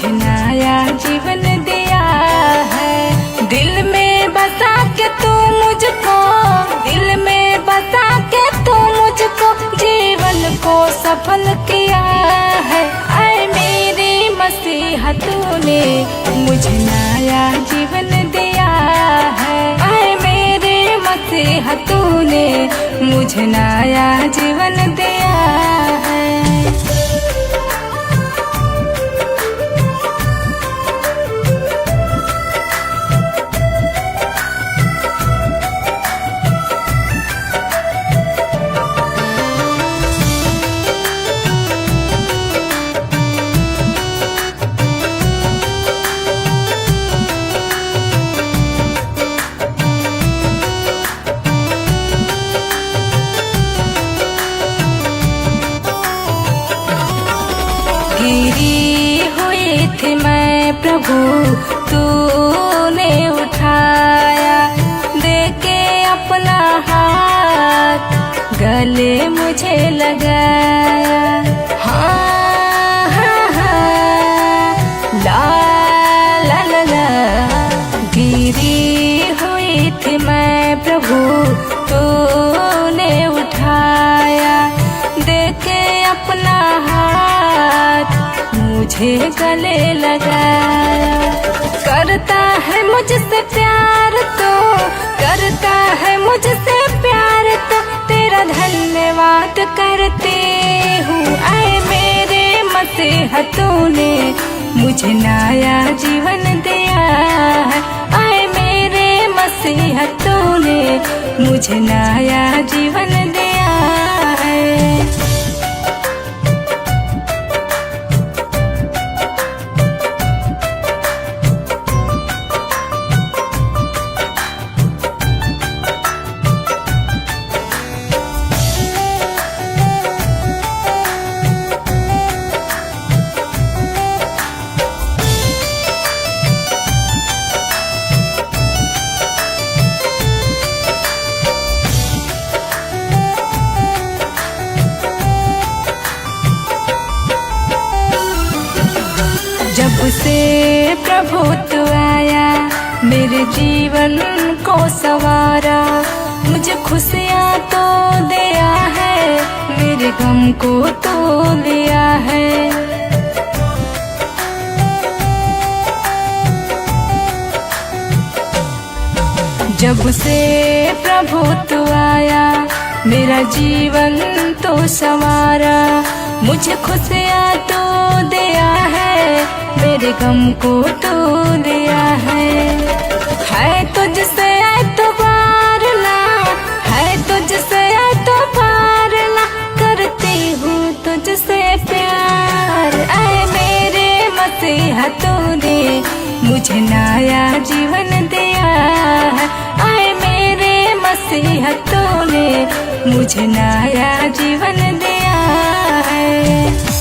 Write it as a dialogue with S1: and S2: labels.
S1: मुझे नया जीवन दिया है। दिल में बसा के तू मुझको, दिल में बसा के तू मुझको जीवन को सफल किया है। ऐ मेरी मसीहा तूने मुझे नया जीवन दिया है। ऐ मेरे मसीहा तूने मुझे नया जीवन दिया है। गिरी हुई थी मैं प्रभु, तूने उठाया, देके अपना हाथ गले मुझे लगाया। हाँ हाँ हाँ, ला ला ला ला। गिरी हुई थी मैं प्रभु, तूने उठाया, देके अपना हाथ मुझे गले लगाया। करता है मुझसे प्यार तो, करता है मुझसे प्यार तो तेरा धन्यवाद करती हूँ। ऐ मेरे मसीहा तूने मुझे नया जीवन दिया है। ऐ मेरे मसीहा तूने मुझे नया जीवन दिया है। जब से प्रभु तू आया, मेरे जीवन को संवारा, मुझे खुशियाँ तो दिया है, मेरे गम को तो लिया है। जब से प्रभु तू आया, मेरा जीवन तो संवारा, मुझे खुशियाँ तो दिया है, मेरे गम को तो दिया है। तुझसे एतबार ना, है तुझसे एतबार ना, करती हूँ तुझसे प्यार। ऐ मेरे मसीहा तूने मुझे नया जीवन दिया है। ऐ मेरे मसीहा तूने मुझे नया जीवन दिया है।